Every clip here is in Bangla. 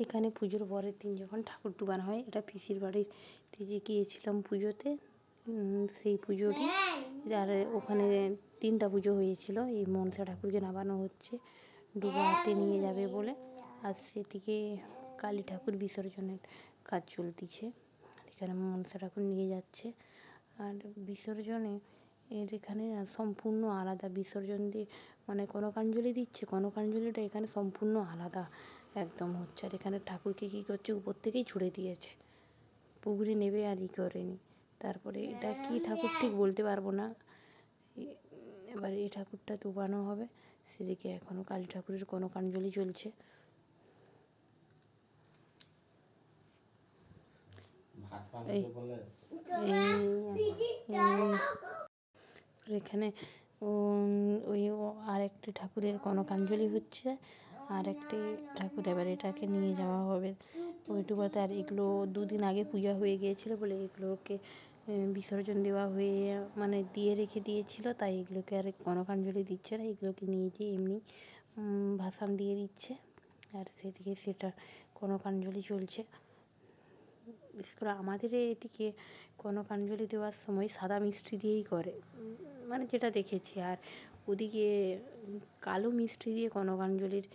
এখানে পুজোর পরের দিন যখন ঠাকুর ডুবানো হয়, এটা পিসির বাড়িতে যে গিয়েছিলাম পুজোতে, সেই পুজোরই। আর ওখানে 3টা পুজো হয়েছিল। এই মনসা ঠাকুরকে নামানো হচ্ছে ডুবাতে নিয়ে যাবে বলে, আর সেদিকে কালী ঠাকুর বিসর্জনের কাজ চলতিছে। এখানে মনসা ঠাকুর নিয়ে যাচ্ছে। আর বিসর্জনে এখানে সম্পূর্ণ আলাদা বিসর্জন দিয়ে, মানে কনকাঞ্জলি দিচ্ছে, কনকাঞ্জলিটা এখানে সম্পূর্ণ আলাদা একদম হচ্ছে। আর এখানে ঠাকুরকে কী করছে, উপর থেকেই ছুড়ে দিয়েছে, পুকুরে নেবে আর করেনি। তারপরে এটা কী ঠাকুর ঠিক বলতে পারবো না। এবার এই ঠাকুরটা ডুবানো হবে। সেদিকে এখনও কালী ঠাকুরের কনকাঞ্জলি চলছে। এখানে ওই আরেকটি ঠাকুরের কনকাঞ্জলি হচ্ছে, আর একটি ঠাকুর এবার এটাকে নিয়ে যাওয়া হবে ওই ডুবাতে। আর এগুলো 2 দিন আগে পূজা হয়ে গিয়েছিলো বলে এগুলোকে বিসর্জন দেওয়া হয়ে, মানে দিয়ে রেখে দিয়েছিল, তাই এগুলোকে আর কনকাঞ্জলি দিচ্ছে না, এগুলোকে নিয়ে যেয়ে এমনি ভাসান দিয়ে দিচ্ছে। আর সেদিকে সেটা কনকাঞ্জলি চলছে। বিশেষ করে আমাদের এদিকে কনকাঞ্জলি দেওয়ার সময় সাদা মিষ্টি দিয়েই করে, মানে যেটা দেখেছি। আর ওদিকে কালো মিষ্টি দিয়ে কনকাঞ্জলির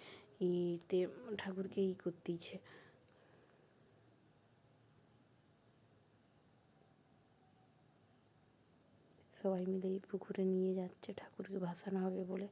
ইতে ঠাকুরকে করতেইছে। সবাই মিলে এই পুকুরে নিয়ে যাচ্ছে ঠাকুরকে ভাসানো হবে বলে।